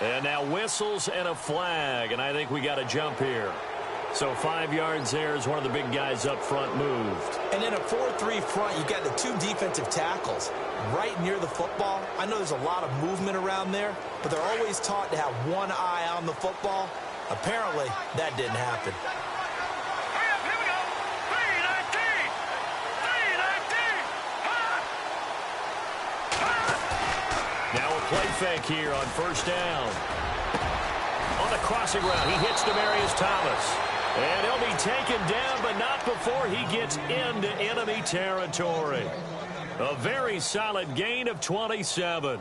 And now whistles and a flag, and I think we got a jump here. So 5 yards there as one of the big guys up front moved. And in a 4-3 front, you've got the 2 defensive tackles right near the football. I know there's a lot of movement around there, but they're always taught to have one eye on the football. Apparently, that didn't happen. Now a play fake here on first down. On the crossing route, he hits Demaryius Thomas. And he'll be taken down, but not before he gets into enemy territory. A very solid gain of 27.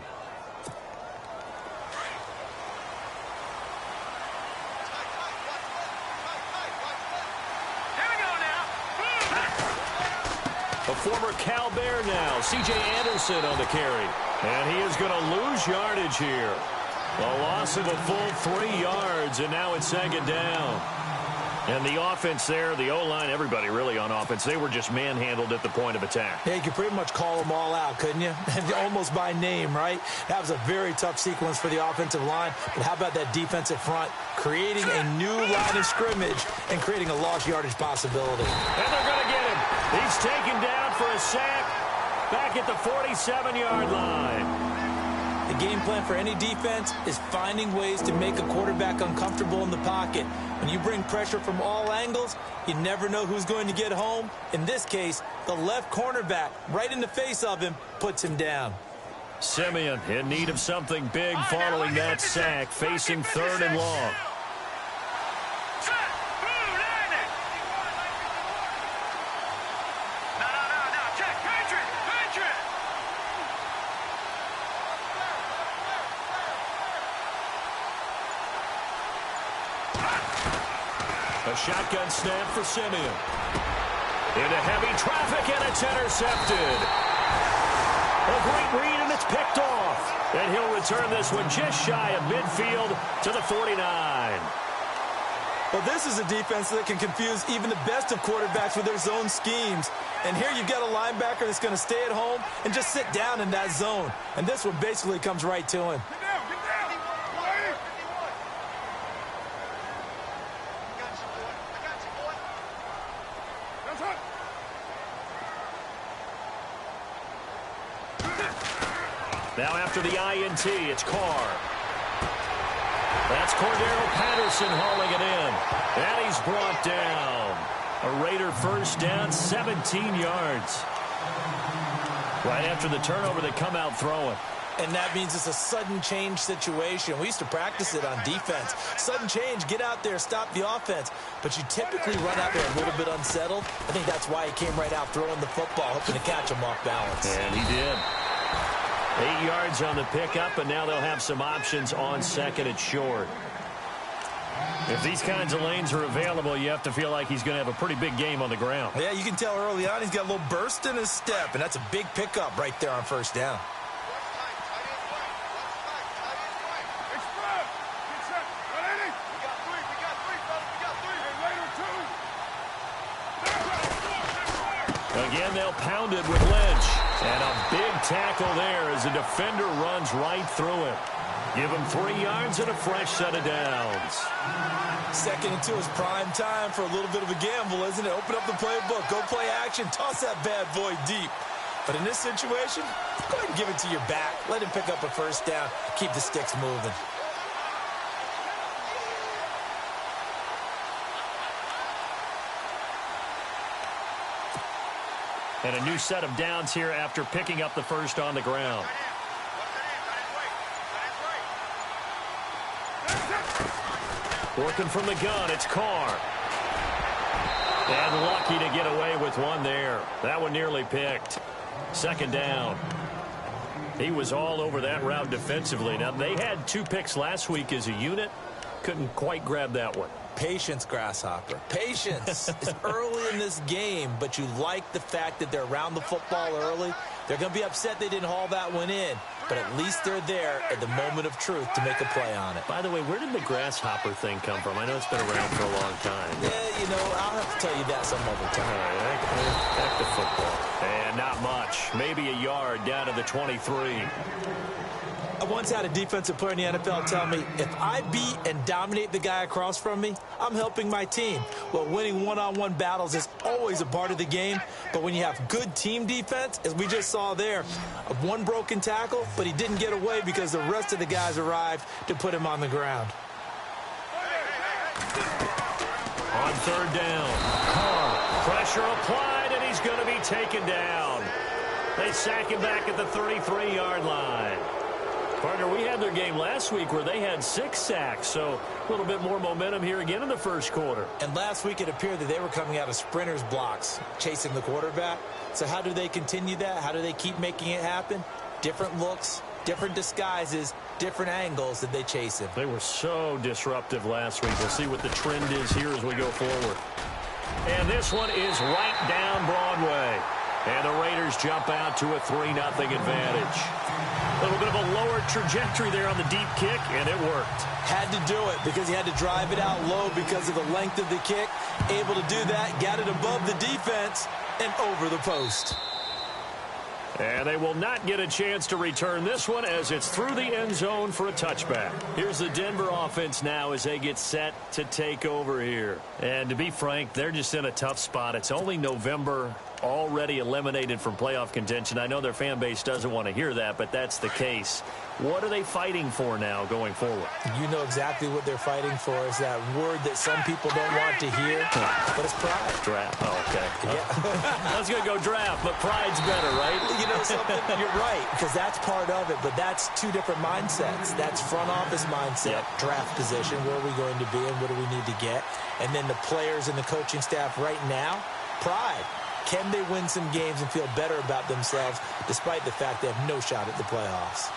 A former Cal Bear now, C.J. Anderson on the carry. And he is going to lose yardage here. A loss of a full 3 yards, and now it's second down. And the offense there, the O-line, everybody really on offense, they were just manhandled at the point of attack. Yeah, you could pretty much call them all out, couldn't you? Almost by name, right? That was a very tough sequence for the offensive line. But how about that defensive front creating a new line of scrimmage and creating a lost yardage possibility? And they're going to get him. He's taken down for a sack back at the 47-yard line. The game plan for any defense is finding ways to make a quarterback uncomfortable in the pocket. When you bring pressure from all angles, you never know who's going to get home. In this case, the left cornerback, right in the face of him, puts him down. Simeon in need of something big following that sack, facing 3rd and long. A shotgun snap for Simeon. Into heavy traffic, and it's intercepted. A great read, and it's picked off. And he'll return this one just shy of midfield to the 49. Well, this is a defense that can confuse even the best of quarterbacks with their zone schemes. And here you've got a linebacker that's going to stay at home and just sit down in that zone. And this one basically comes right to him. Now after the INT, it's Carr. That's Cordero Patterson hauling it in. And he's brought down. A Raider first down, 17 yards. Right after the turnover, they come out throwing. And that means it's a sudden change situation. We used to practice it on defense. Sudden change, get out there, stop the offense. But you typically run out there a little bit unsettled. I think that's why he came right out throwing the football, hoping to catch him off balance. And he did. 8 yards on the pickup, and now they'll have some options on second and short. If these kinds of lanes are available, you have to feel like he's going to have a pretty big game on the ground. Yeah, you can tell early on he's got a little burst in his step, and that's a big pickup right there on first down. Again, they'll pound it with Lynch. And a big tackle there as the defender runs right through it. Give him 3 yards and a fresh set of downs. 2nd and 2 is prime time for a little bit of a gamble, isn't it? Open up the playbook, go play action, toss that bad boy deep. But in this situation, go ahead and give it to your back. Let him pick up a first down, keep the sticks moving. And a new set of downs here after picking up the first on the ground. Working from the gun, it's Carr. And lucky to get away with one there. That one nearly picked. 2nd down. He was all over that route defensively. Now, they had 2 picks last week as a unit. Couldn't quite grab that one. Patience, Grasshopper. Patience. It's early in this game, but you like the fact that they're around the football early. They're going to be upset they didn't haul that one in, but at least they're there at the moment of truth to make a play on it. By the way, where did the Grasshopper thing come from? I know it's been around for a long time. Yeah, you know, I'll have to tell you that some other time. All right, back to football. And not much. Maybe a yard down to the 23. I once had a defensive player in the NFL tell me, if I beat and dominate the guy across from me, I'm helping my team. Well, winning one-on-one battles is always a part of the game, but when you have good team defense, as we just saw there, one broken tackle, but he didn't get away because the rest of the guys arrived to put him on the ground. On third down, Carr, pressure applied, and he's going to be taken down. They sack him back at the 33-yard line. Partner, we had their game last week where they had 6 sacks, so a little bit more momentum here again in the first quarter. And last week it appeared that they were coming out of sprinters blocks, chasing the quarterback. So how do they continue that? How do they keep making it happen? Different looks, different disguises, different angles that they chase him. They were so disruptive last week. We'll see what the trend is here as we go forward. And this one is right down Broadway. And the Raiders jump out to a 3-0 advantage. A little bit of a lower trajectory there on the deep kick, and it worked. Had to do it because he had to drive it out low because of the length of the kick. Able to do that, got it above the defense and over the post. And they will not get a chance to return this one as it's through the end zone for a touchback. Here's the Denver offense now as they get set to take over here. And to be frank, they're just in a tough spot. It's only November, already eliminated from playoff contention. I know their fan base doesn't want to hear that, but that's the case. What are they fighting for now going forward? You know exactly what they're fighting for. Is that word that some people don't want to hear, but it's pride. Draft. Oh, okay. Yeah. I was going to go draft, but pride's better, right? You know something? You're right, because that's part of it, but that's two different mindsets. That's front office mindset, draft position, where are we going to be and what do we need to get? And then the players and the coaching staff right now, pride. Can they win some games and feel better about themselves despite the fact they have no shot at the playoffs?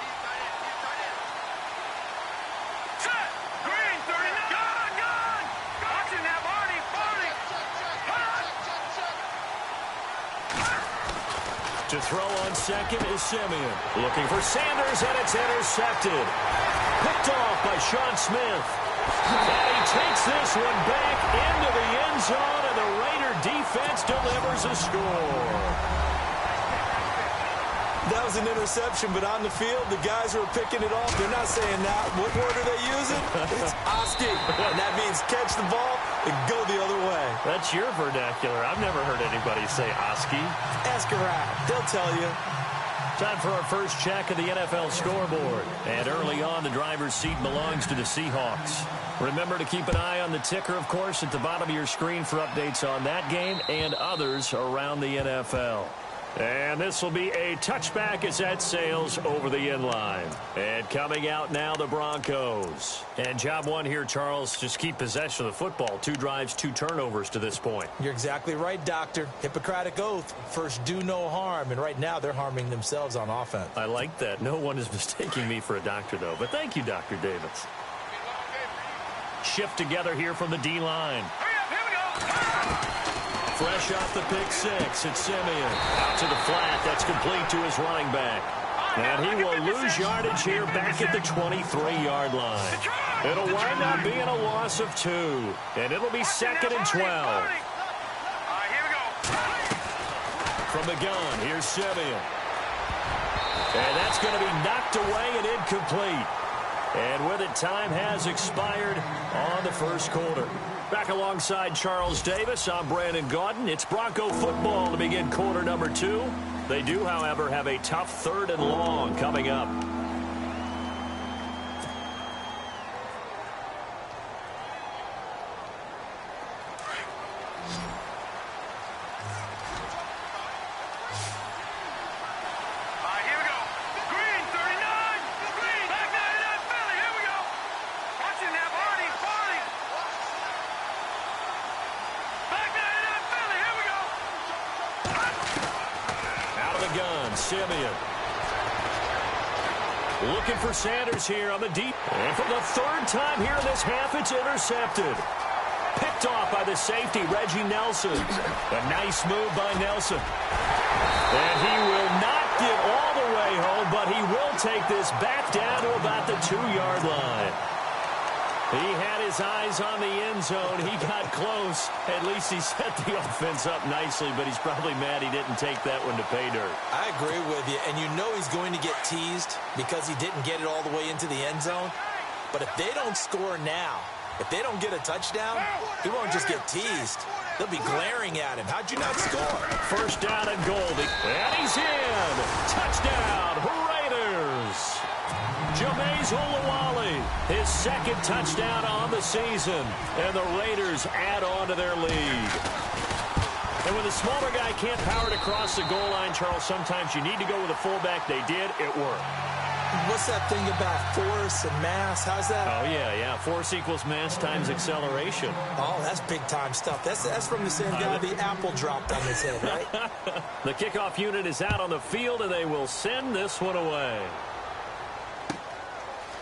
To throw on second is Simeon. Looking for Sanders, and it's intercepted. Picked off by Sean Smith. And he takes this one back into the end zone, and the Raider defense delivers a score. That was an interception, but on the field, the guys who are picking it off, they're not saying that. What word are they using? It's Oski. And that means catch the ball and go the other way. That's your vernacular. I've never heard anybody say Oski. Ask around. They'll tell you. Time for our first check of the NFL scoreboard. And early on, the driver's seat belongs to the Seahawks. Remember to keep an eye on the ticker, of course, at the bottom of your screen for updates on that game and others around the NFL. And this will be a touchback as that sails over the end line. And coming out now, the Broncos. And job one here, Charles, just keep possession of the football. 2 drives, 2 turnovers to this point. You're exactly right, Doctor. Hippocratic oath. First, do no harm. And right now, they're harming themselves on offense. I like that. No one is mistaking me for a doctor, though. But thank you, Dr. Davis. Shift together here from the D-line. Fresh off the pick 6, it's Simeon. Out to the flat, that's complete to his running back. And he will lose yardage here back at the 23-yard line. It'll wind up being a loss of 2. And it'll be 2nd and 12. From the gun, here's Simeon. And that's going to be knocked away and incomplete. And with it, time has expired on the first quarter. Back alongside Charles Davis, I'm Brandon Gaudin. It's Bronco football to begin quarter number 2. They do, however, have a tough 3rd and long coming up. Simeon. Looking for Sanders here on the deep. And for the 3rd time here in this half, it's intercepted. Picked off by the safety, Reggie Nelson. A nice move by Nelson. And he will not get all the way home, but he will take this back down to about the 2-yard line. He had his eyes on the end zone. He got close. At least he set the offense up nicely, but he's probably mad he didn't take that one to pay dirt. I agree with you, and you know he's going to get teased because he didn't get it all the way into the end zone. But if they don't score now, if they don't get a touchdown, he won't just get teased. They'll be glaring at him. How'd you not score? First down and goal. And he's in. Touchdown, Raiders. Jameis Olawale, his second touchdown on the season. And the Raiders add on to their lead. And when the smaller guy can't power it across the goal line, Charles, sometimes you need to go with a fullback. They did. It worked. What's that thing about force and mass? How's that? Oh, yeah. Force equals mass times acceleration. Oh, that's big-time stuff. That's from the same guy the apple dropped on his head, right? The kickoff unit is out on the field, and they will send this one away.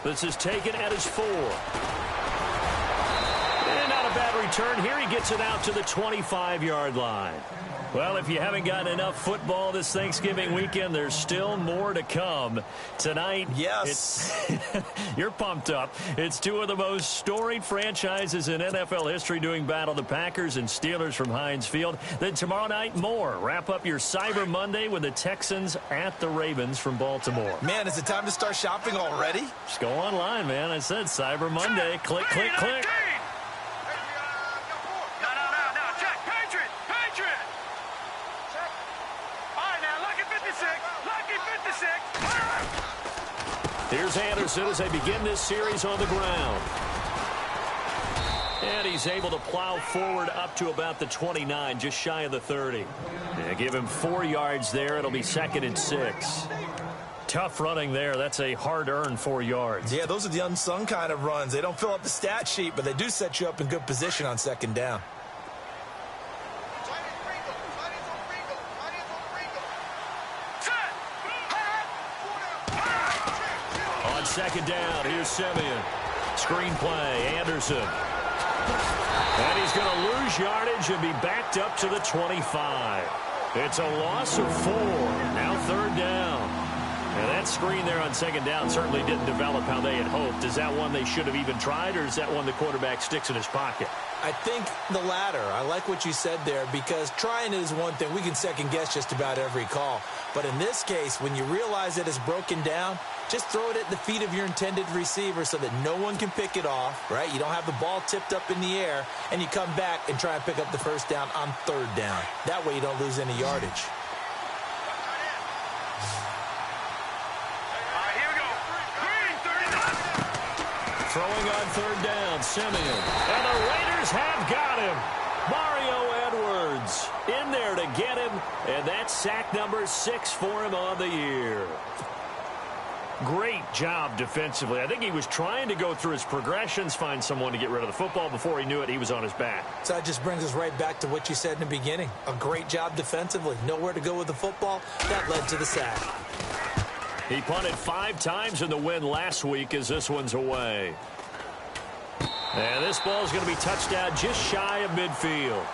This is taken at his 4. And not a bad return here. He gets it out to the 25-yard line. Well, if you haven't gotten enough football this Thanksgiving weekend, there's still more to come. Tonight, yes, you're pumped up. It's two of the most storied franchises in NFL history doing battle, the Packers and Steelers from Heinz Field. Then tomorrow night, more. Wrap up your Cyber Monday with the Texans at the Ravens from Baltimore. Man, is it time to start shopping already? Just go online, man. I said Cyber Monday. Click, click, click. Here's Anderson as they begin this series on the ground. And he's able to plow forward up to about the 29, just shy of the 30. Yeah, give him 4 yards there. It'll be 2nd and 6. Tough running there. That's a hard-earned 4 yards. Yeah, those are the unsung kind of runs. They don't fill up the stat sheet, but they do set you up in good position on 2nd down. On 2nd down, here's Simeon. Screen play, Anderson. And he's going to lose yardage and be backed up to the 25. It's a loss of 4. Now 3rd down. And that screen there on 2nd down certainly didn't develop how they had hoped. Is that one they should have even tried, or is that one the quarterback sticks in his pocket? I think the latter. I like what you said there, because trying it is one thing. We can second-guess just about every call. But in this case, when you realize that it's broken down, just throw it at the feet of your intended receiver so that no one can pick it off, right? You don't have the ball tipped up in the air, and you come back and try and pick up the 1st down on 3rd down. That way you don't lose any yardage. Throwing on 3rd down, Simeon. And the Raiders have got him. Mario Edwards in there to get him. And that's sack number 6 for him on the year. Great job defensively. I think he was trying to go through his progressions, find someone to get rid of the football. Before he knew it, he was on his back. So that just brings us right back to what you said in the beginning. A great job defensively. Nowhere to go with the football. That led to the sack. He punted 5 times in the win last week as this one's away. And this ball is going to be touched out just shy of midfield.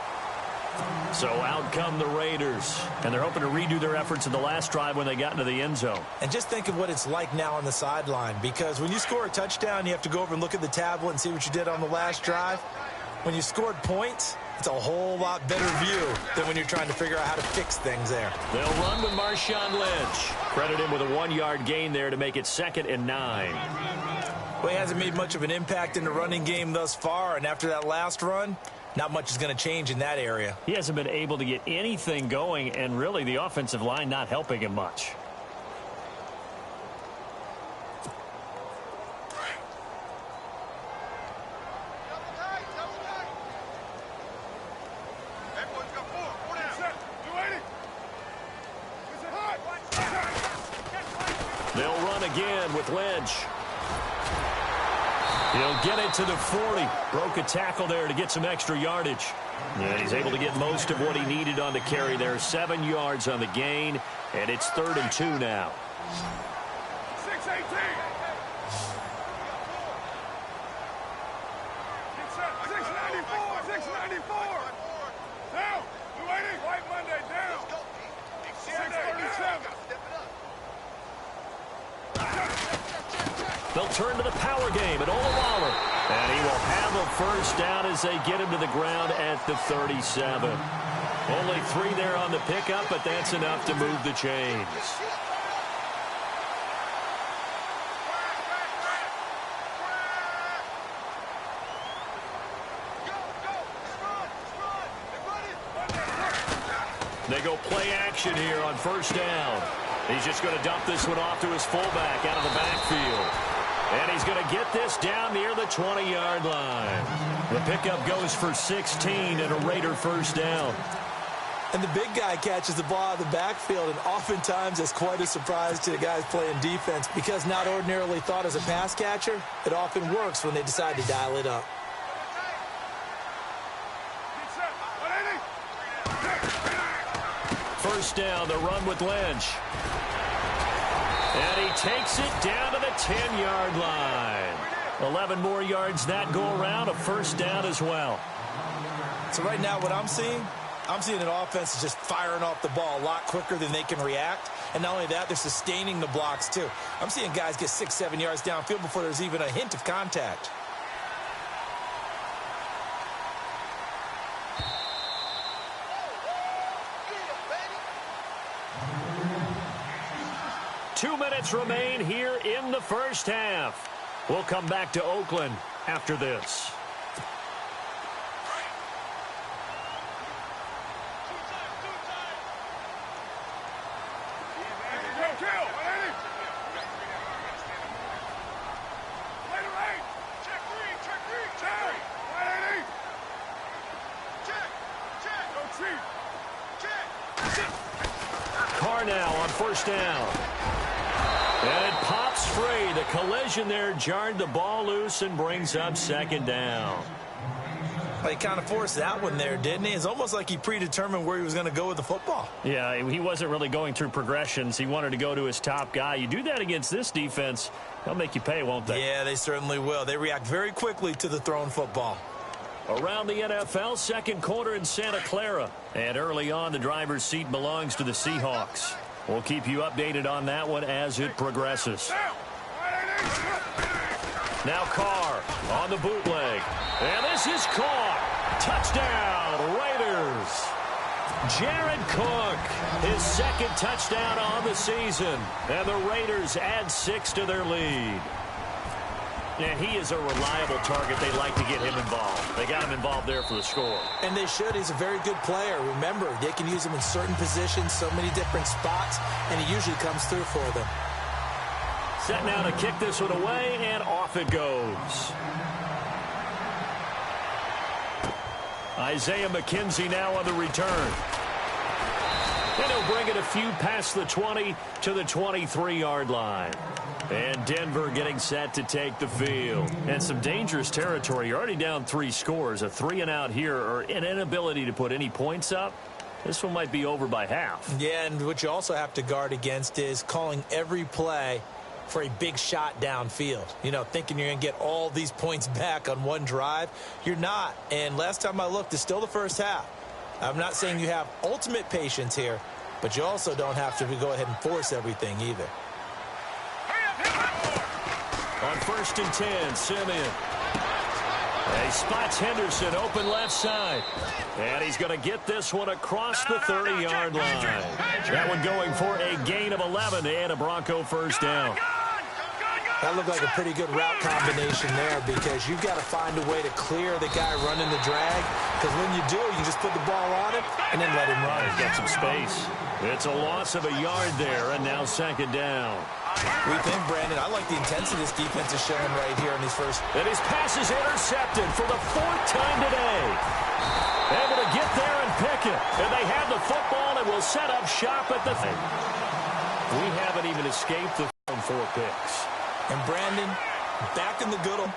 So out come the Raiders. And they're hoping to redo their efforts in the last drive when they got into the end zone. And just think of what it's like now on the sideline. Because when you score a touchdown, you have to go over and look at the tablet and see what you did on the last drive. When you scored points, it's a whole lot better view than when you're trying to figure out how to fix things there. They'll run with Marshawn Lynch. Credit him with a 1-yard gain there to make it 2nd and 9. Well, he hasn't made much of an impact in the running game thus far, and after that last run, not much is going to change in that area. He hasn't been able to get anything going, and really the offensive line not helping him much. They'll run again with Lynch. He'll get it to the 40. Broke a tackle there to get some extra yardage. And he's able to get most of what he needed on the carry there. 7 yards on the gain, and it's 3rd and 2 now. 6-18. 694. Down. 280. White Monday down. 637. They'll turn to the power game at Olawale. And he will have a first down as they get him to the ground at the 37. Only 3 there on the pickup, but that's enough to move the chains. They go play action here on first down. He's just going to dump this one off to his fullback out of the backfield. And he's going to get this down near the 20-yard line. The pickup goes for 16 and a Raider first down. And the big guy catches the ball out of the backfield, and oftentimes it's quite a surprise to the guys playing defense because not ordinarily thought as a pass catcher, it often works when they decide to dial it up. First down, the run with Lynch. And he takes it down to the 10-yard line. 11 more yards that go around, a first down as well. So right now what I'm seeing an offense is just firing off the ball a lot quicker than they can react. And not only that, they're sustaining the blocks too. I'm seeing guys get 6-7 yards downfield before there's even a hint of contact. Two minutes remain here in the first half. We'll come back to Oakland after this. Carr now on first down. And it pops free. The collision there jarred the ball loose and brings up second down. Well, he kind of forced that one there, didn't he? It's almost like he predetermined where he was going to go with the football. Yeah, he wasn't really going through progressions. He wanted to go to his top guy. You do that against this defense, they'll make you pay, won't they? Yeah, they certainly will. They react very quickly to the thrown football. Around the NFL, second quarter in Santa Clara. And early on, the driver's seat belongs to the Seahawks. We'll keep you updated on that one as it progresses. Now Carr on the bootleg. And this is caught. Touchdown, Raiders. Jared Cook, his second touchdown on the season. And the Raiders add 6 to their lead. And he is a reliable target. They like to get him involved. They got him involved there for the score. And they should. He's a very good player. Remember, they can use him in certain positions, so many different spots, and he usually comes through for them. Set now to kick this one away, and off it goes. Isaiah McKenzie now on the return. And he'll bring it a few past the 20 to the 23-yard line. And Denver getting set to take the field. And some dangerous territory. You're already down 3 scores. A 3-and-out here, or an inability to put any points up. This one might be over by half. Yeah, and what you also have to guard against is calling every play for a big shot downfield. You know, thinking you're going to get all these points back on one drive. You're not. And last time I looked, it's still the first half. I'm not saying you have ultimate patience here, but you also don't have to go ahead and force everything either. On 1st and 10, Simeon. He spots Henderson open left side. And he's going to get this one across the 30-yard line. That one going for a gain of 11 and a Bronco first down. That looked like a pretty good route combination there because you've got to find a way to clear the guy running the drag. Because when you do, you just put the ball on him and then let him run. He's got some space. It's a loss of a yard there, and now second down. We think, Brandon, I like the intensity this defense is showing right here in these first. And his pass is intercepted for the 4th time today. Able to get there and pick it. And they have the football and will set up shop at the thing. We haven't even escaped the 4 picks. And Brandon, back in the good old,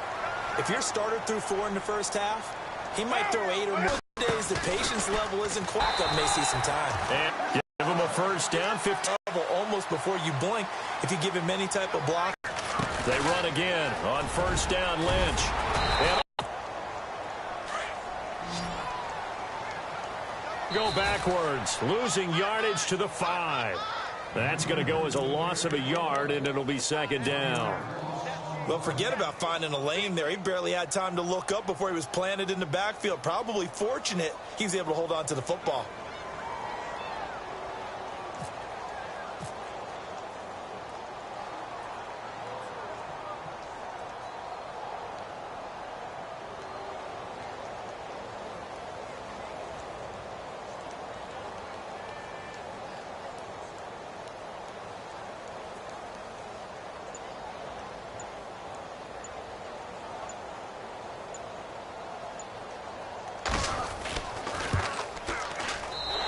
if your starter threw 4 in the first half, he might throw 8 or more days. The patience level isn't quite up. May see some time. And give him a first down, 15. Almost before you blink, if you give him any type of block. They run again on first down, Lynch. And go backwards, losing yardage to the 5. That's going to go as a loss of a yard, and it'll be second down. Well, forget about finding a lane there. He barely had time to look up before he was planted in the backfield. Probably fortunate he was able to hold on to the football.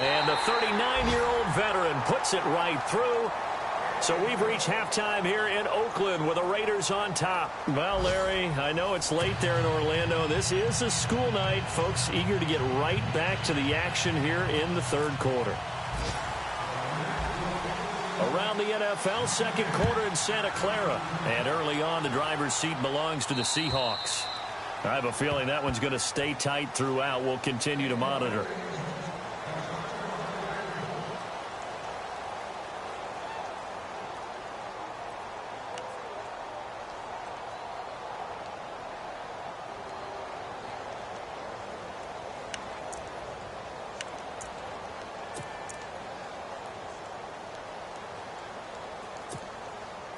And the 39-year-old veteran puts it right through. So we've reached halftime here in Oakland with the Raiders on top. Well, Larry, I know it's late there in Orlando. This is a school night. Folks eager to get right back to the action here in the third quarter. Around the NFL, second quarter in Santa Clara. And early on, the driver's seat belongs to the Seahawks. I have a feeling that one's going to stay tight throughout. We'll continue to monitor.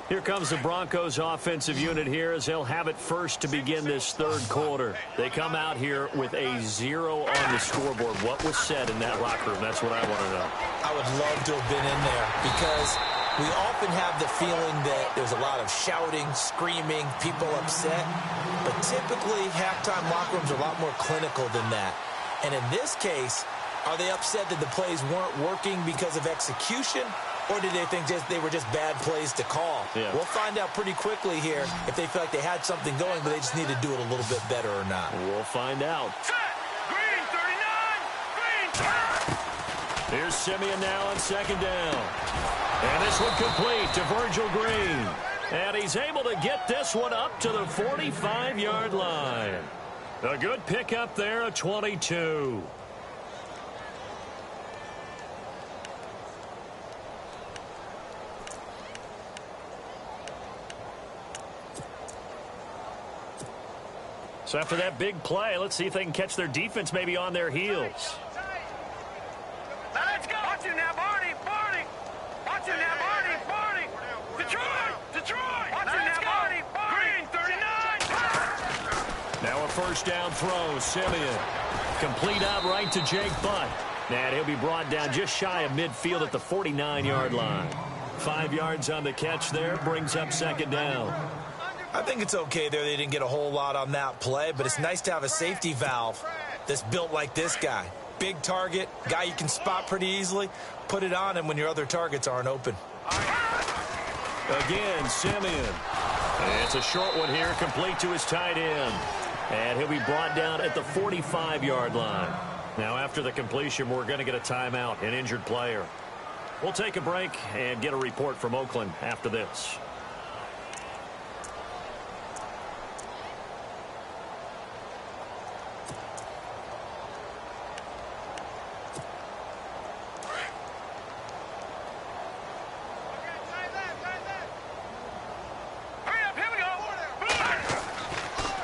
Here comes the Broncos offensive unit here as they'll have it first to begin this third quarter. They come out here with a 0 on the scoreboard. What was said in that locker room? That's what I want to know. I would love to have been in there because we often have the feeling that there's a lot of shouting, screaming, people upset. But typically, halftime locker rooms are a lot more clinical than that. And in this case, are they upset that the plays weren't working because of execution? Or did they think they were just bad plays to call? Yeah. We'll find out pretty quickly here if they feel like they had something going, but they just need to do it a little bit better or not. We'll find out. Set! Green, 39! Green! Here's Simeon now on second down. And this one complete to Virgil Green. And he's able to get this one up to the 45-yard line. A good pickup there, a 22. So after that big play, let's see if they can catch their defense maybe on their heels. Now let's go! Watch him now, Barney! Barney! Watch him now, Barney! Barney! Detroit! Detroit! Watch him now, Barney! Green, 39! Now a first down throw, Simeon. Complete out right to Jake Butt. And he'll be brought down just shy of midfield at the 49-yard line. 5 yards on the catch there, brings up second down. I think it's okay there. They didn't get a whole lot on that play, but it's nice to have a safety valve that's built like this guy. Big target, guy you can spot pretty easily. Put it on him when your other targets aren't open. Again, Simeon. And it's a short one here, complete to his tight end. And he'll be brought down at the 45-yard line. Now, after the completion, we're going to get a timeout, an injured player. We'll take a break and get a report from Oakland after this.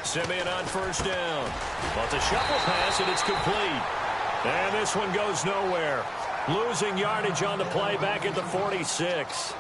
Simeon on first down. But the shuffle pass, and it's complete. And this one goes nowhere. Losing yardage on the play back at the 46.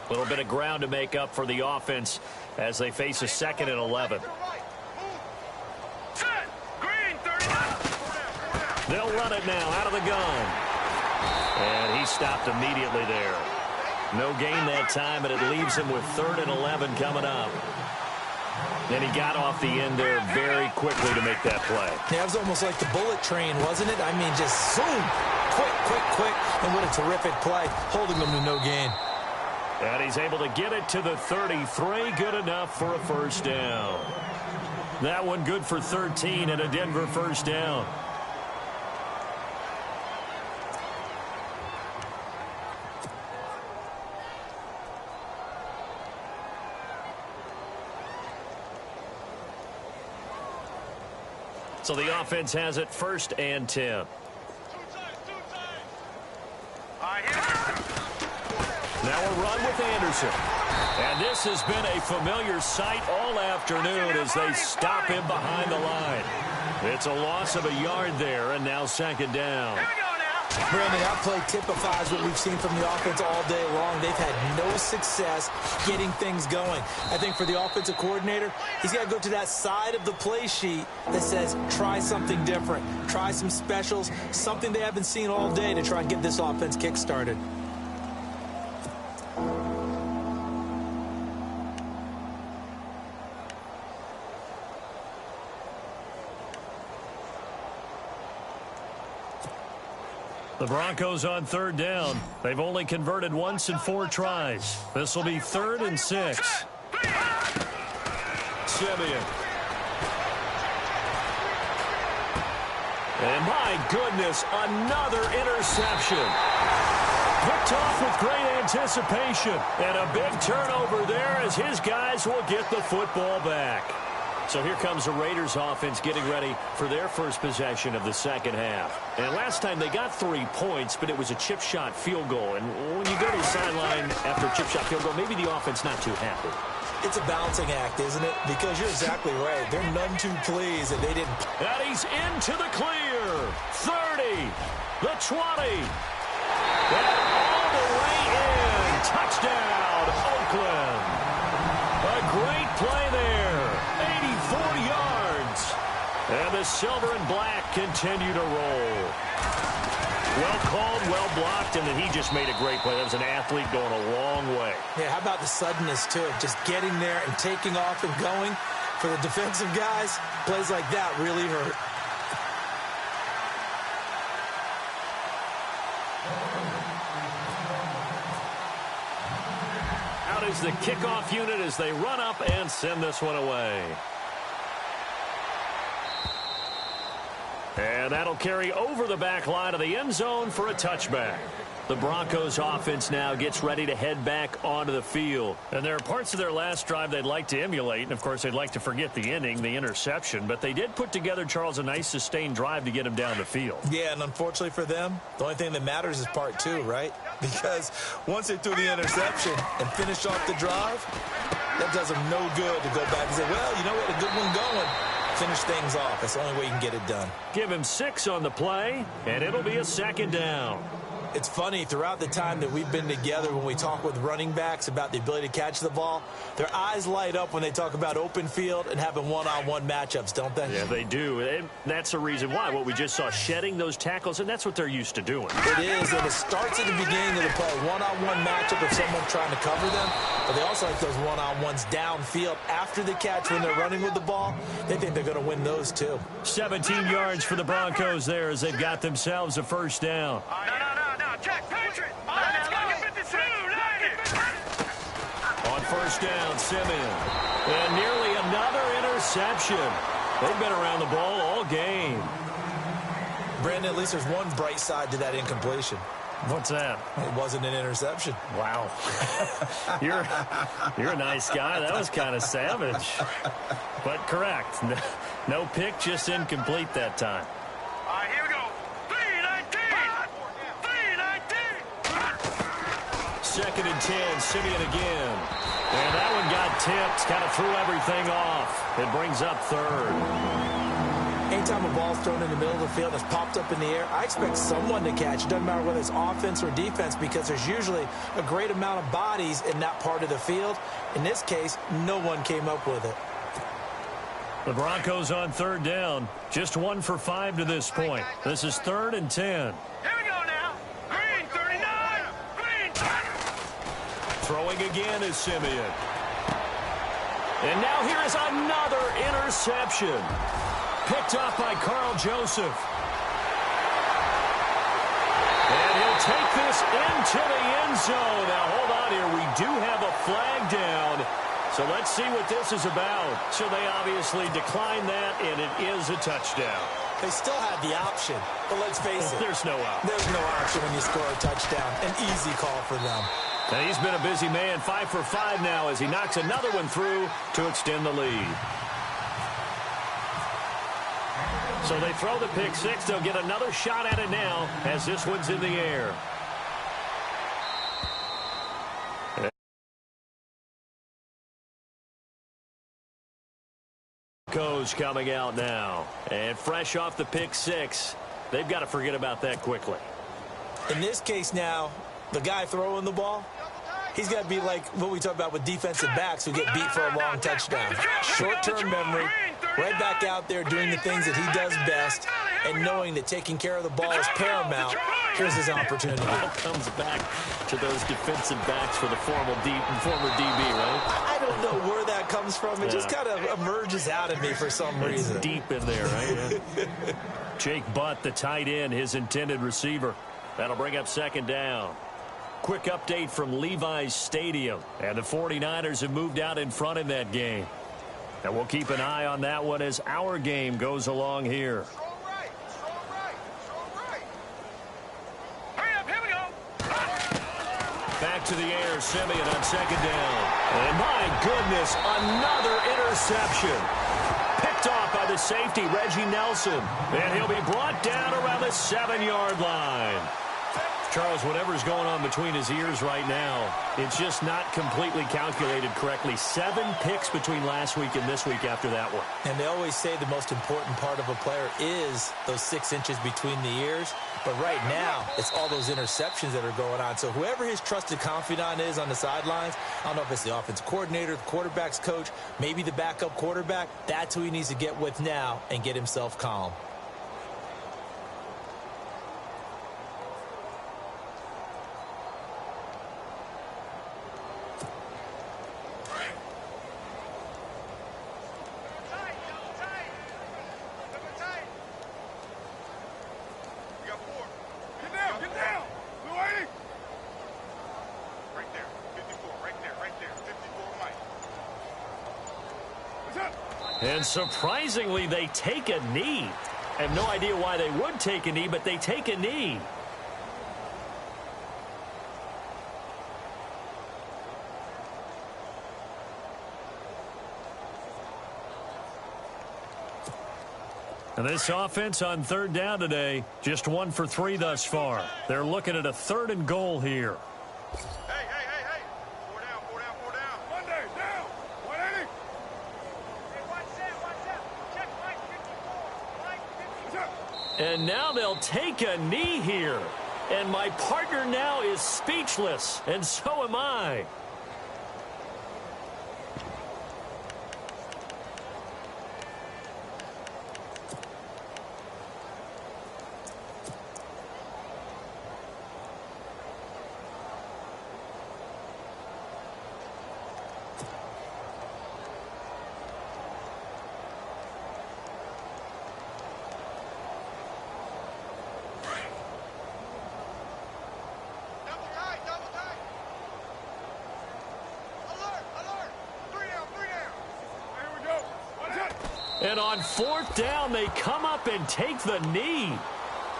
A little bit of ground to make up for the offense as they face a 2nd and 11. Set! Green, 39! They'll run it now out of the gun. And he stopped immediately there. No gain that time, but it leaves him with 3rd and 11 coming up. And he got off the end there very quickly to make that play. Yeah, it was almost like the bullet train, wasn't it? I mean, just zoom. Quick, quick, quick. And what a terrific play, holding them to no gain. And he's able to get it to the 33. Good enough for a first down. That one good for 13 and a Denver first down. So the offense has it 1st and 10. Now a run with Anderson. And this has been a familiar sight all afternoon as they stop him behind the line. It's a loss of a yard there, and now 2nd down. Brandon, that play typifies what we've seen from the offense all day long. They've had no success getting things going. I think for the offensive coordinator, he's got to go to that side of the play sheet that says, try something different. Try some specials, something they haven't seen all day to try and get this offense kick-started. The Broncos on 3rd down. They've only converted once in 4 tries. This will be 3rd and 6. Simeon. And my goodness, another interception. Picked off with great anticipation. And a big turnover there as his guys will get the football back. So here comes the Raiders offense getting ready for their first possession of the 2nd half. And last time they got 3 points, but it was a chip shot field goal. And when you go to the sideline after a chip shot field goal, maybe the offense not too happy. It's a balancing act, isn't it? Because you're exactly right. They're none too pleased that they didn't. And he's into the clear. 30, the 20. And all the way in. Touchdown, Oakland. A great play there. 84 yards. And the silver and black continue to roll. Well called, well blocked, and then he just made a great play. That was an athlete going a long way. Yeah, how about the suddenness, too? Just getting there and taking off and going. For the defensive guys, plays like that really hurt. Out is the kickoff unit as they run up and send this one away. And that'll carry over the back line of the end zone for a touchback. The Broncos offense now gets ready to head back onto the field. And there are parts of their last drive they'd like to emulate. And, of course, they'd like to forget the inning, the interception. But they did put together, Charles, a nice sustained drive to get him down the field. Yeah, and unfortunately for them, the only thing that matters is part 2, right? Because once they threw the interception and finished off the drive, that does them no good to go back and say, well, you know what, a good one going. Finish things off. That's the only way you can get it done. Give him 6 on the play, and it'll be a 2nd down. It's funny, throughout the time that we've been together, when we talk with running backs about the ability to catch the ball, their eyes light up when they talk about open field and having one-on-one matchups, don't they? Yeah, they do. And that's the reason why. What we just saw, shedding those tackles, and that's what they're used to doing. It is, and it starts at the beginning of the play. One-on-one matchup if someone's trying to cover them, but they also like those one-on-ones downfield after the catch when they're running with the ball. They think they're going to win those, too. 17 yards for the Broncos there as they've got themselves a first down. Jack Patrick. Let's go. On first down, Simeon. And nearly another interception. They've been around the ball all game. Brandon, at least there's one bright side to that incompletion. What's that? It wasn't an interception. Wow. You're a nice guy. That was kind of savage. But correct. No pick, just incomplete that time. All right, here we go. 2nd and 10, Simeon again. And that one got tipped, kind of threw everything off. It brings up 3rd. Anytime a ball's thrown in the middle of the field and it's popped up in the air, I expect someone to catch. It doesn't matter whether it's offense or defense because there's usually a great amount of bodies in that part of the field. In this case, no one came up with it. The Broncos on 3rd down. Just 1 for 5 to this point. This is 3rd and 10. Here we go now. Green, 39. Green. Throwing again is Simeon. And now here is another interception. Picked off by Carl Joseph. And he'll take this into the end zone. Now, hold on here. We do have a flag down. So let's see what this is about. So they obviously declined that, and it is a touchdown. They still had the option, but let's face it. There's no option. There's no option when you score a touchdown. An easy call for them. And he's been a busy man, 5 for 5 now as he knocks another one through to extend the lead. So they throw the pick six. They'll get another shot at it now as this one's in the air. Goes coming out now. And fresh off the pick six, they've got to forget about that quickly. In this case now, the guy throwing the ball, he's got to be like what we talk about with defensive backs who get beat for a long touchdown. Short-term memory, right back out there doing the things that he does best, and knowing that taking care of the ball is paramount. Here's his opportunity. Ball comes back to those defensive backs for the former DB, right? I don't know where that comes from. It just kind of emerges out of me for some reason. It's deep in there, right? Yeah. Jake Butt, the tight end, his intended receiver. That'll bring up second down. Quick update from Levi's Stadium. And the 49ers have moved out in front in that game. And we'll keep an eye on that one as our game goes along here. Back to the air, Simeon on second down. And my goodness, another interception. Picked off by the safety, Reggie Nelson. And he'll be brought down around the 7-yard line. Charles, whatever's going on between his ears right now, it's just not completely calculated correctly. 7 picks between last week and this week after that one. And they always say the most important part of a player is those 6 inches between the ears. But right now, it's all those interceptions that are going on. So whoever his trusted confidant is on the sidelines, I don't know if it's the offensive coordinator, the quarterback's coach, maybe the backup quarterback, that's who he needs to get with now and get himself calm. And surprisingly, they take a knee. I have no idea why they would take a knee, but they take a knee. And this offense on third down today, just 1 for 3 thus far. They're looking at a 3rd and goal here. Hey. 4 down. Monday, down. 180. Hey, watch that. Check Mike 54. And now they'll take a knee here. And my partner now is speechless, and so am I. And on 4th down, they come up and take the knee.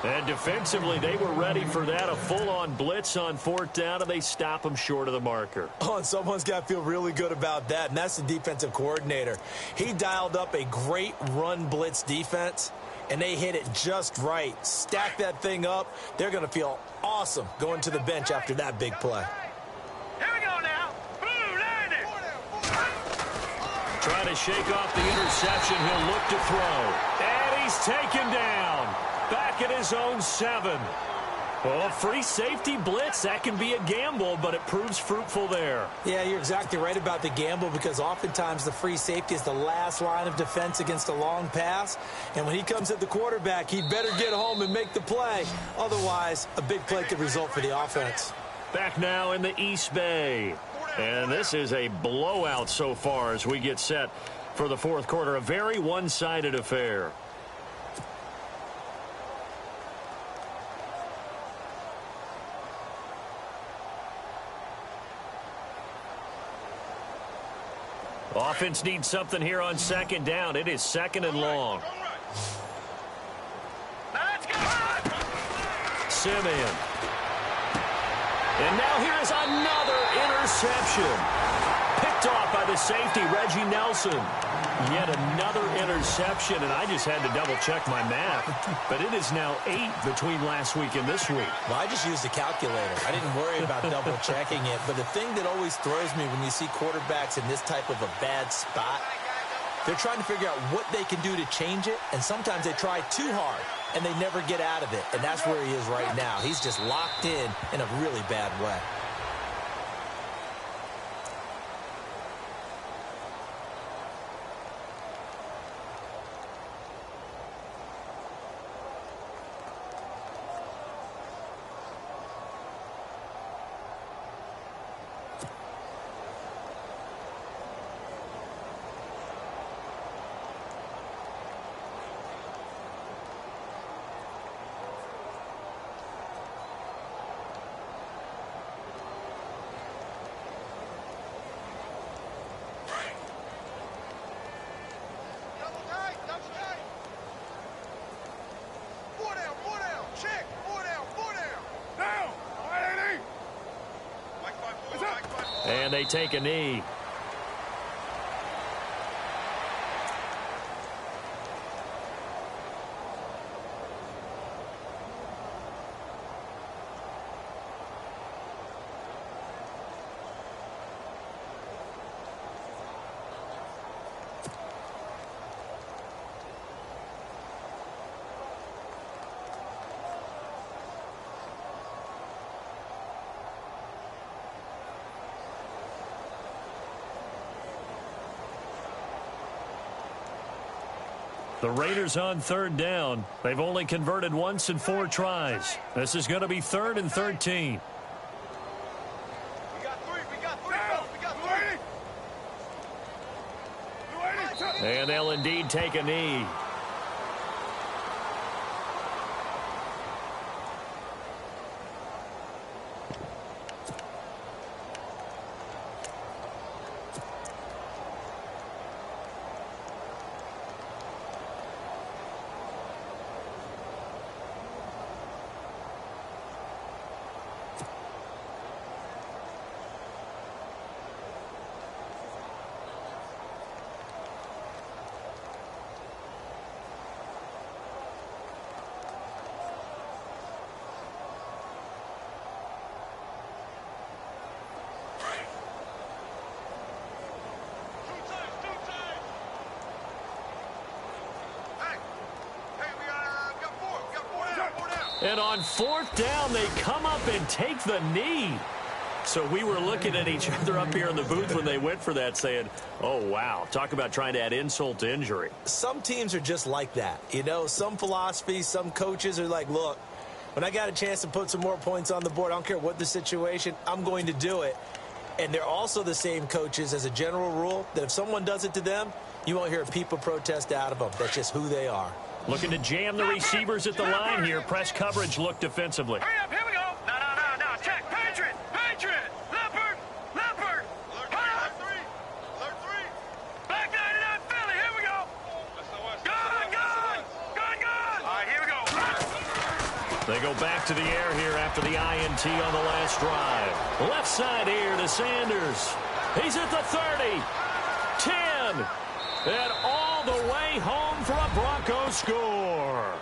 And defensively, they were ready for that, a full-on blitz on 4th down, and they stop them short of the marker. Oh, and someone's got to feel really good about that, and that's the defensive coordinator. He dialed up a great run blitz defense, and they hit it just right. Stack that thing up. They're going to feel awesome going to the bench after that big play. Here we go now. Boom, land it. Trying to shake off the interception. He'll look to throw. And he's taken down. Back at his own 7. Well, free safety blitz, that can be a gamble, but it proves fruitful there. Yeah, you're exactly right about the gamble because oftentimes the free safety is the last line of defense against a long pass. And when he comes at the quarterback, he'd better get home and make the play. Otherwise, a big play could result for the offense. Back now in the East Bay. And this is a blowout so far as we get set for the 4th quarter. A very one-sided affair. Offense needs something here on second down. It is second and long. Let's go. Simeon. And now here's another interception. Picked off by the safety, Reggie Nelson. Yet another interception, and I just had to double-check my math. But it is now 8 between last week and this week. Well, I just used a calculator. I didn't worry about double-checking it. But the thing that always throws me when you see quarterbacks in this type of a bad spot, they're trying to figure out what they can do to change it, and sometimes they try too hard, and they never get out of it. And that's where he is right now. He's just locked in a really bad way. And they take a knee. The Raiders on third down. They've only converted once in 4 tries. This is going to be 3rd and 13. We got 3. We got 3. We got 3. And they'll indeed take a knee. And on 4th down, they come up and take the knee. So we were looking at each other up here in the booth when they went for that saying, oh, wow, talk about trying to add insult to injury. Some teams are just like that. You know, some philosophies, some coaches are like, look, when I got a chance to put some more points on the board, I don't care what the situation, I'm going to do it. And they're also the same coaches as a general rule that if someone does it to them, you won't hear a peep of protest out of them. That's just who they are. Looking to jam the receivers at the line here. Press coverage look defensively. Hurry up, here we go. No. Check. Patriot. Leopard. Alert 3. Black 99 Philly, here we go. Gun. All right, here we go. They go back to the air here after the INT on the last drive. Left side here to Sanders. He's at the 30. 10. And all the way home for a Broncos score.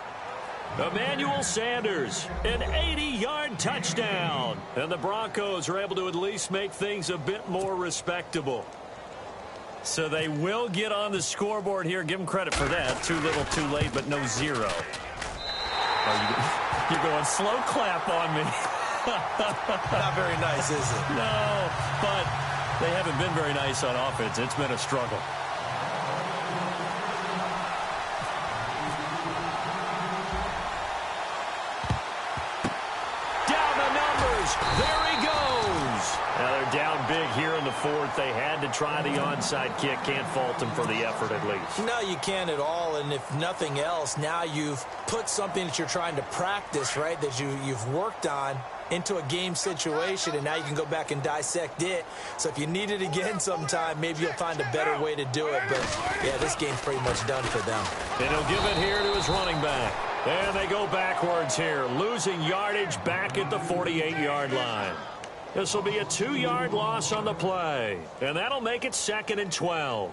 Emmanuel Sanders, an 80-yard touchdown. And the Broncos are able to at least make things a bit more respectable. So they will get on the scoreboard here. Give them credit for that. Too little, too late, but no 0. You're going slow clap on me. Not very nice, is it? No, but they haven't been very nice on offense. It's been a struggle. There he goes. Now they're down big here in the 4th. They had to try the onside kick. Can't fault them for the effort at least. No, you can't at all. And if nothing else, now you've put something that you're trying to practice, right, that you've worked on into a game situation, and now you can go back and dissect it. So if you need it again sometime, maybe you'll find a better way to do it. But, yeah, this game's pretty much done for them. And he'll give it here to his running back. And they go backwards here, losing yardage back at the 48-yard line. This will be a 2-yard loss on the play, and that'll make it 2nd and 12.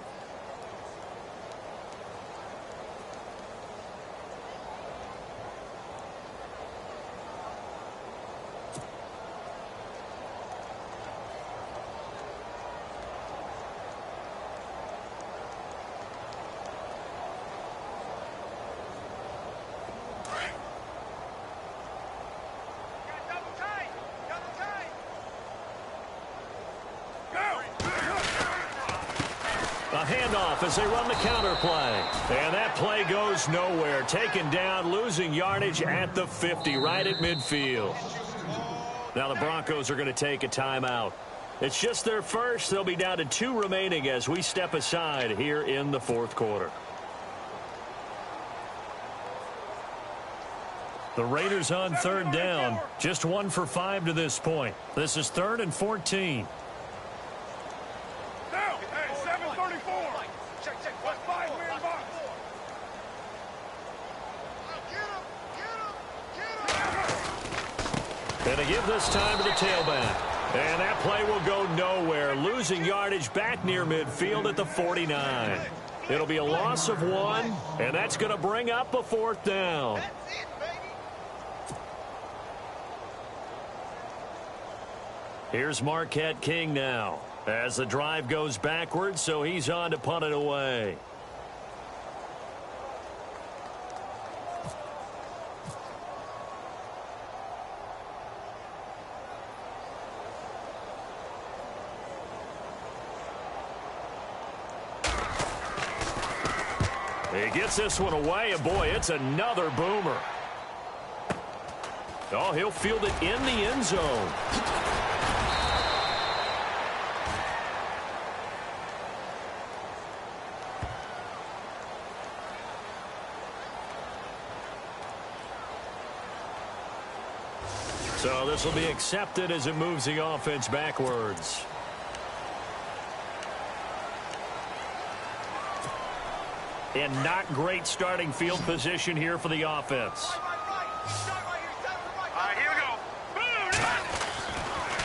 Handoff as they run the counter play. And that play goes nowhere. Taken down, losing yardage at the 50, right at midfield. Now the Broncos are going to take a timeout. It's just their first. They'll be down to 2 remaining as we step aside here in the 4th quarter. The Raiders on 3rd down. Just 1 for 5 to this point. This is 3rd and 14. And they give this time to the tailback. And that play will go nowhere, losing yardage back near midfield at the 49. It'll be a loss of 1, and that's going to bring up a 4th down. Here's Marquette King now as the drive goes backwards, so he's on to punt it away. He gets this one away, and boy, it's another boomer. Oh, he'll field it in the end zone. So this will be accepted as it moves the offense backwards. And not great starting field position here for the offense. Here we go.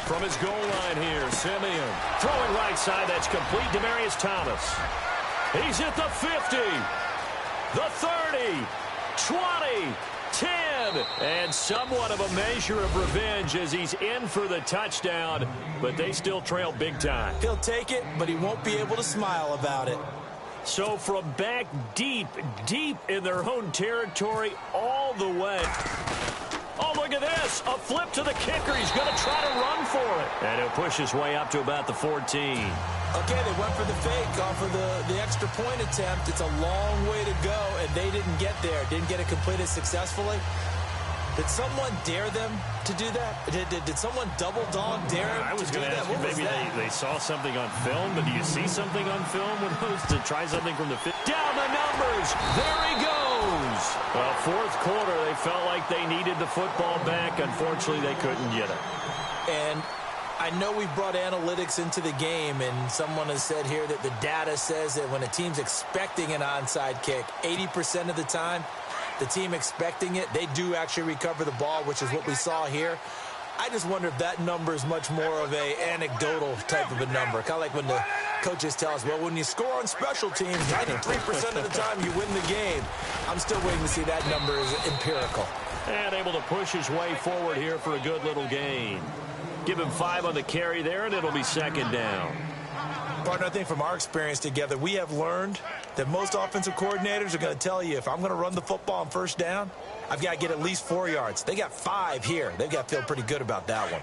From his goal line here, Simeon throwing right side. That's complete. Demaryius Thomas. He's at the 50, the 30, 20, 10, and somewhat of a measure of revenge as he's in for the touchdown, but they still trail big time. He'll take it, but he won't be able to smile about it. So from back deep in their own territory all the way. Oh, look at this. A flip to the kicker. He's going to try to run for it. And he'll push his way up to about the 14. Okay, they went for the fake off of the extra point attempt. It's a long way to go, and they didn't get there. Didn't get it completed successfully. Did someone dare them to do that? Did someone double dog dare them? I was going to ask you, maybe they saw something on film, but do you see something on film with those to try something from the 50? Down the numbers. There he goes. Well, 4th quarter, they felt like they needed the football back. Unfortunately, they couldn't get it. And I know we brought analytics into the game, and someone has said here that the data says that when a team's expecting an onside kick, 80% of the time, the team expecting it, they do actually recover the ball, which is what we saw here. I just wonder if that number is much more of a anecdotal type of a number. Kind of like when the coaches tell us, well, when you score on special teams, 93% of the time you win the game. I'm still waiting to see that number is empirical. And able to push his way forward here for a good little gain. Give him 5 on the carry there, and it'll be 2nd down. Partner, I think from our experience together, we have learned that most offensive coordinators are going to tell you, if I'm going to run the football on 1st down, I've got to get at least 4 yards. They got 5 here. They've got to feel pretty good about that one.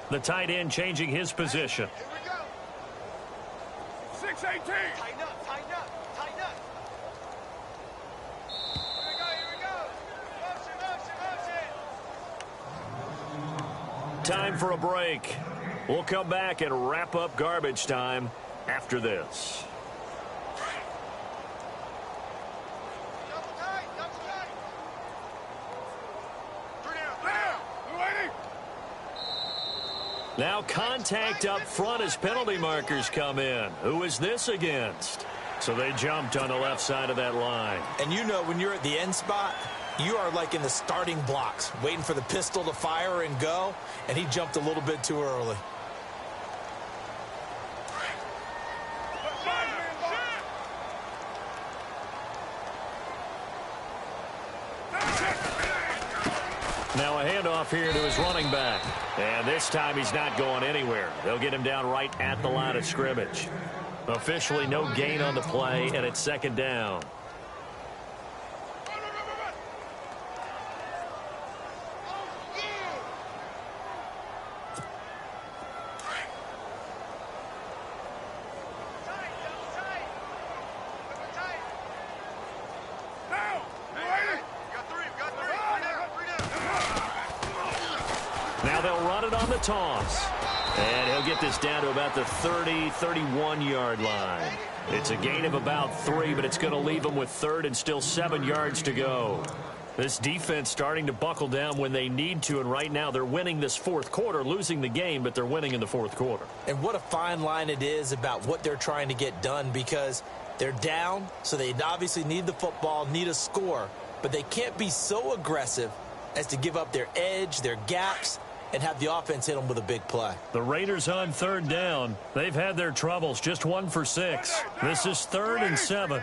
The tight end changing his position. 6-18. Tighten up, tighten up, tighten up. Here we go. Motion. Time for a break. We'll come back and wrap up garbage time after this. Now contact up front as penalty markers come in. Who is this against? So they jumped on the left side of that line. And you know when you're at the end spot, you are like in the starting blocks, waiting for the pistol to fire and go, and he jumped a little bit too early. Now a handoff here to his running back. And this time he's not going anywhere. They'll get him down right at the line of scrimmage. Officially no gain on the play, and it's second down. Now they'll run it on the toss. And he'll get this down to about the 30, 31-yard line. It's a gain of about 3, but it's going to leave them with third and still 7 yards to go. This defense starting to buckle down when they need to, and right now they're winning this fourth quarter, losing the game, but they're winning in the fourth quarter. And what a fine line it is about what they're trying to get done, because they're down, so they obviously need the football, need a score, but they can't be so aggressive as to give up their edge, their gaps, and have the offense hit them with a big play. The Raiders on third down. They've had their troubles, just 1 for 6. This is 3rd and 7.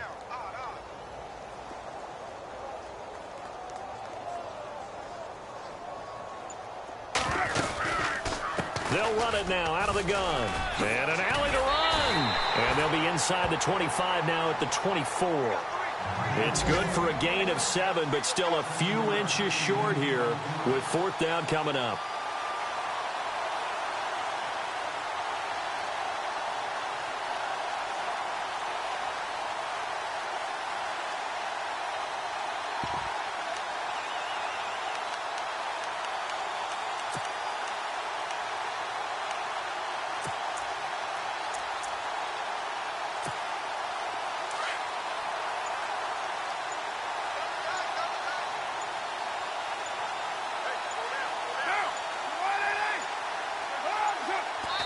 They'll run it now out of the gun. And an alley to run. And they'll be inside the 25 now at the 24. It's good for a gain of 7, but still a few inches short here with 4th down coming up.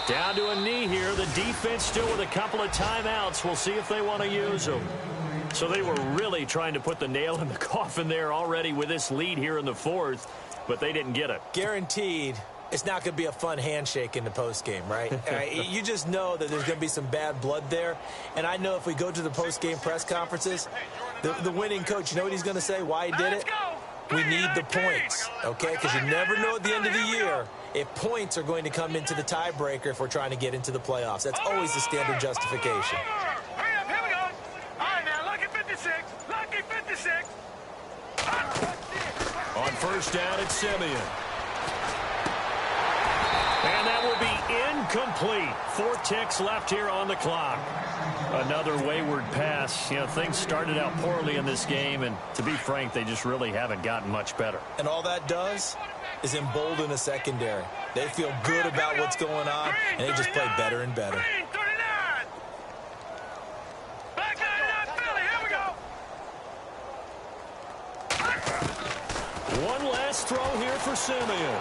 Down to a knee here. The defense still with a couple of timeouts. We'll see if they want to use them. So they were really trying to put the nail in the coffin there already with this lead here in the 4th, but they didn't get it. Guaranteed it's not going to be a fun handshake in the postgame, right? You just know that there's going to be some bad blood there. And I know if we go to the postgame press conferences, the winning coach, you know what he's going to say, why he did it? We need the points, okay? Because you never know at the end of the year if points are going to come into the tiebreaker if we're trying to get into the playoffs. That's always the standard justification. Hurry up, here we go. All right, now, lucky 56. Lucky 56. On first down, it's Simeon. And that will be incomplete. 4 ticks left here on the clock. Another wayward pass. You know, things started out poorly in this game, and to be frank, they just really haven't gotten much better. And all that does is embolden a secondary. They feel good about what's going on, and they just play better and better. Back 99, Philly, here we go. One last throw here for Simeon.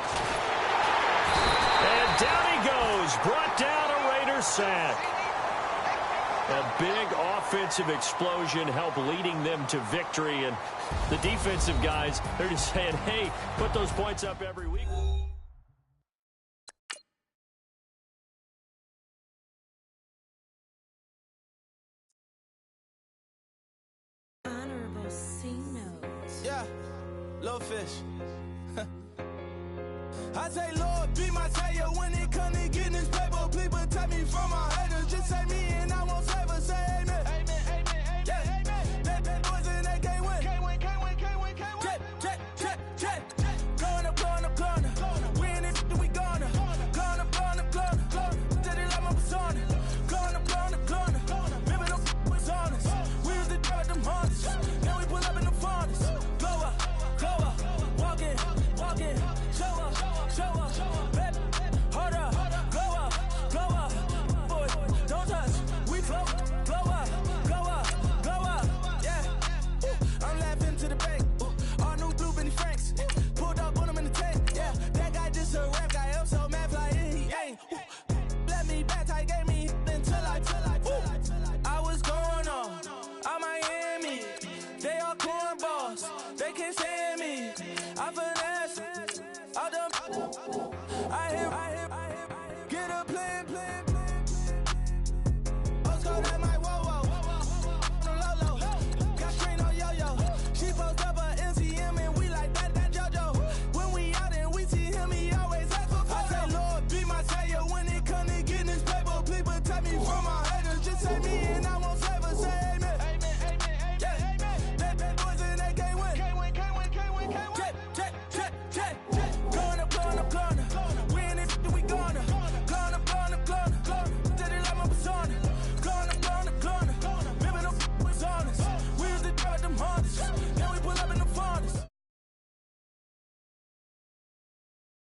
And down he goes. Brought down a Raider sack. A big offensive explosion helped leading them to victory. And the defensive guys, they're just saying, hey, put those points up every week. Honorable C note. Yeah, little fish. I say, Lord, be my